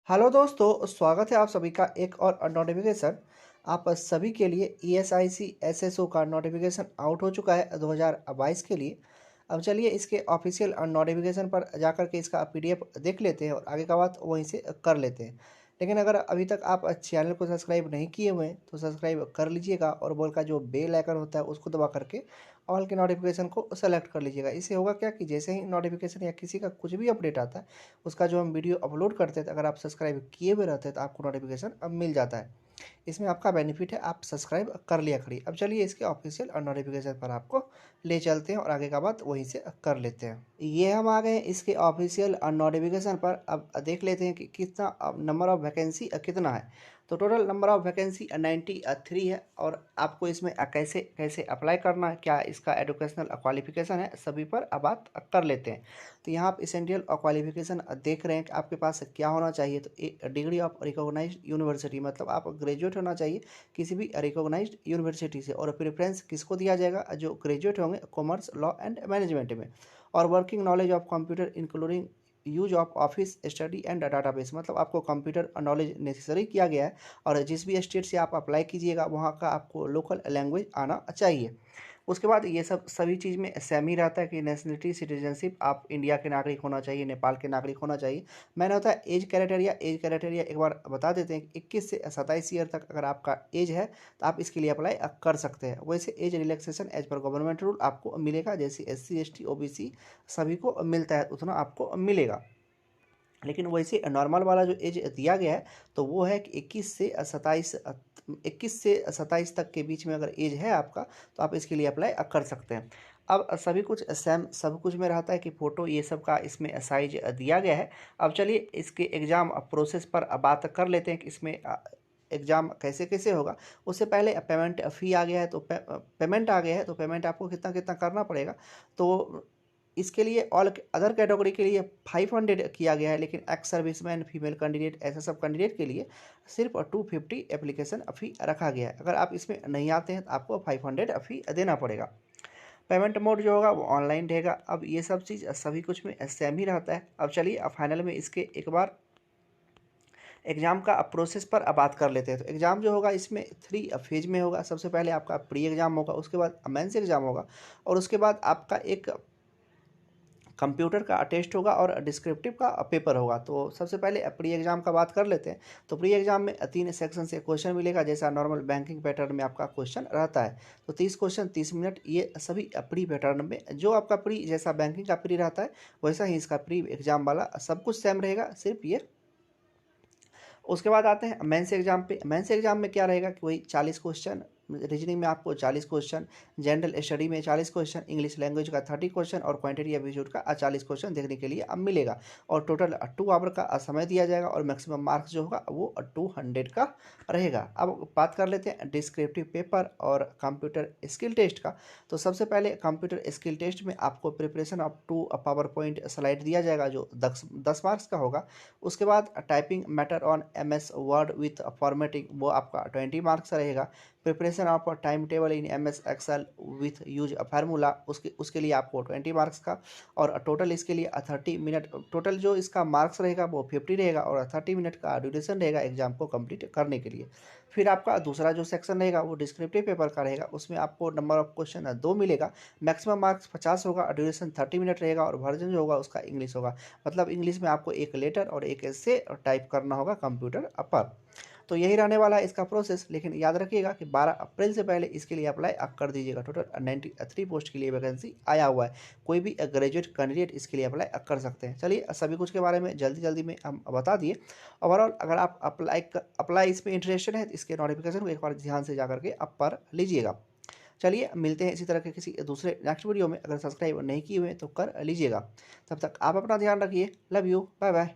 Hello दोस्तों, स्वागत है आप सभी का एक और नोटिफिकेशन। आप सभी के लिए ईएसआईसी एसएसओ का नोटिफिकेशन आउट हो चुका है 2022 के लिए। अब चलिए इसके ऑफिशियल नोटिफिकेशन पर जाकर के इसका पीडीएफ देख लेते हैं और आगे का बात वहीं से कर लेते हैं। लेकिन अगर अभी तक आप चैनल को सब्सक्राइब नहीं किए हुए हैं तो सब्सक्राइब कर लीजिएगा और बोल का जो बेल आइकन होता है उसको दबा करके ऑल के नोटिफिकेशन को सेलेक्ट कर लीजिएगा। इससे होगा क्या कि जैसे ही नोटिफिकेशन या किसी का कुछ भी अपडेट आता है उसका जो हम वीडियो अपलोड करते हैं तो अगर आप सब्सक्राइब किए हुए रहते हैं तो आपको नोटिफिकेशन अब मिल जाता है। इसमें आपका बेनिफिट है, आप सब्सक्राइब कर लिया करिए। अब चलिए इसके ऑफिशियल नोटिफिकेशन पर आपको ले चलते हैं और आगे का बात वहीं से कर लेते हैं। ये हम आ गए हैं इसके ऑफिशियल नोटिफिकेशन पर। अब देख लेते हैं कि कितना नंबर ऑफ वैकेंसी कितना है। तो टोटल नंबर ऑफ वैकेंसी 93 है और आपको इसमें कैसे कैसे अप्लाई करना है, क्या इसका एजुकेशनल क्वालिफिकेशन है, सभी पर बात कर लेते हैं। तो यहाँ आप इसेंशियल क्वालिफिकेशन देख रहे हैं कि आपके पास क्या होना चाहिए। तो एक डिग्री ऑफ रिकॉग्नाइज्ड यूनिवर्सिटी, मतलब आप ग्रेजुएट होना चाहिए किसी भी रिकॉग्नाइज्ड यूनिवर्सिटी से। और प्रेफरेंस किसको दिया जाएगा? जो ग्रेजुएट होंगे कॉमर्स, लॉ एंड मैनेजमेंट में। और working knowledge of computer including use of office study and database, मतलब आपको कंप्यूटर नॉलेज नेसेसरी किया गया है। और जिस भी स्टेट से आप अप्लाई कीजिएगा वहाँ का आपको लोकल लैंग्वेज आना चाहिए। उसके बाद ये सब सभी चीज़ में सेम ही रहता है कि नेशनलिटी सिटीजनशिप आप इंडिया के नागरिक होना चाहिए, नेपाल के नागरिक होना चाहिए। मैंने होता है एज क्राइटेरिया एक बार बता देते हैं कि 21 से 27 ईयर तक अगर आपका एज है तो आप इसके लिए अप्लाई कर सकते हैं। वैसे age relaxation as per government rule आपको मिलेगा, जैसे SC ST OBC सभी को मिलता है उतना आपको मिलेगा। लेकिन वैसे नॉर्मल वाला जो एज दिया गया है तो वो है कि 21 से 27 तक के बीच में अगर एज है आपका तो आप इसके लिए अप्लाई कर सकते हैं। अब सभी कुछ सेम सब कुछ में रहता है कि फ़ोटो ये सब का इसमें साइज दिया गया है। अब चलिए इसके एग्ज़ाम प्रोसेस पर बात कर लेते हैं कि इसमें एग्ज़ाम कैसे कैसे होगा। उससे पहले पेमेंट फ़ी आ गया है तो पेमेंट आ गया है तो पेमेंट आपको कितना कितना करना पड़ेगा। तो इसके लिए ऑल अदर कैटेगरी के लिए 500 किया गया है, लेकिन एक्स सर्विसमैन, फीमेल कैंडिडेट, ऐसे सब कैंडिडेट के लिए सिर्फ 250 एप्लीकेशन फ़ी रखा गया है। अगर आप इसमें नहीं आते हैं तो आपको 500 फ़ी देना पड़ेगा। पेमेंट मोड जो होगा वो ऑनलाइन रहेगा। अब ये सब चीज़ सभी कुछ में सेम ही रहता है। अब चलिए अब फाइनल में इसके एक बार एग्ज़ाम का प्रोसेस पर अब बात कर लेते हैं। तो एग्ज़ाम जो होगा इसमें 3 फेज में होगा। सबसे पहले आपका प्री एग्ज़ाम होगा, उसके बाद मेंस एग्ज़ाम होगा और उसके बाद आपका एक कंप्यूटर का टेस्ट होगा और डिस्क्रिप्टिव का पेपर होगा। तो सबसे पहले प्री एग्जाम का बात कर लेते हैं। तो प्री एग्जाम में 3 सेक्शन से क्वेश्चन मिलेगा, जैसा नॉर्मल बैंकिंग पैटर्न में आपका क्वेश्चन रहता है। तो 30 क्वेश्चन 30 मिनट, ये सभी प्री पैटर्न में जो आपका प्री जैसा बैंकिंग का प्री रहता है वैसा ही इसका प्री एग्जाम वाला सब कुछ सेम रहेगा, सिर्फ ये। उसके बाद आते हैं मेंस एग्जाम पे। मेंस एग्जाम में क्या रहेगा कि वही 40 क्वेश्चन, रीजनिंग में आपको 40 क्वेश्चन, जनरल स्टडी में 40 क्वेश्चन, इंग्लिश लैंग्वेज का 30 क्वेश्चन और क्वांटिटी एप्टीट्यूड का 40 क्वेश्चन देखने के लिए अब मिलेगा। और टोटल 2 आवर का समय दिया जाएगा और मैक्सिमम मार्क्स जो होगा वो 200 का रहेगा। अब बात कर लेते हैं डिस्क्रिप्टिव पेपर और कंप्यूटर स्किल टेस्ट का। तो सबसे पहले कंप्यूटर स्किल टेस्ट में आपको preparation of 2 PowerPoint slide दिया जाएगा जो 10 मार्क्स का होगा। उसके बाद typing matter on MS Word with formatting, वो आपका 20 मार्क्स रहेगा। Preparation of time table in MS Excel with use formula, उसके लिए आपको 20 मार्क्स का। और टोटल इसके लिए 30 मिनट, टोटल जो इसका मार्क्स रहेगा वो 50 रहेगा और 30 मिनट का ड्यूरेशन रहेगा एग्जाम को कंप्लीट करने के लिए। फिर आपका दूसरा जो सेक्शन रहेगा वो डिस्क्रिप्टिव पेपर का रहेगा। उसमें आपको नंबर ऑफ क्वेश्चन 2 मिलेगा, मैक्सिमम मार्क्स 50 होगा, ड्यूरेशन 30 मिनट रहेगा और वर्जन जो होगा उसका इंग्लिश होगा। मतलब इंग्लिश में आपको एक लेटर और एक ऐसे टाइप करना होगा कंप्यूटर पर। तो यही रहने वाला है इसका प्रोसेस। लेकिन याद रखिएगा कि 12 अप्रैल से पहले इसके लिए अप्लाई आप कर दीजिएगा। टोटल 93 पोस्ट के लिए वैकेंसी आया हुआ है। कोई भी ग्रेजुएट कैंडिडेट इसके लिए अप्लाई कर सकते हैं। चलिए सभी कुछ के बारे में जल्दी जल्दी में हम बता दिए। ओवरऑल अगर आप अप्लाई इसमें इंटरेस्टेड है तो इसके नोटिफिकेशन को एक बार ध्यान से जा करके आप पढ़ लीजिएगा। चलिए मिलते हैं इसी तरह के किसी दूसरे नेक्स्ट वीडियो में। अगर सब्सक्राइब नहीं किए हुए तो कर लीजिएगा। तब तक आप अपना ध्यान रखिए। Love you, bye bye.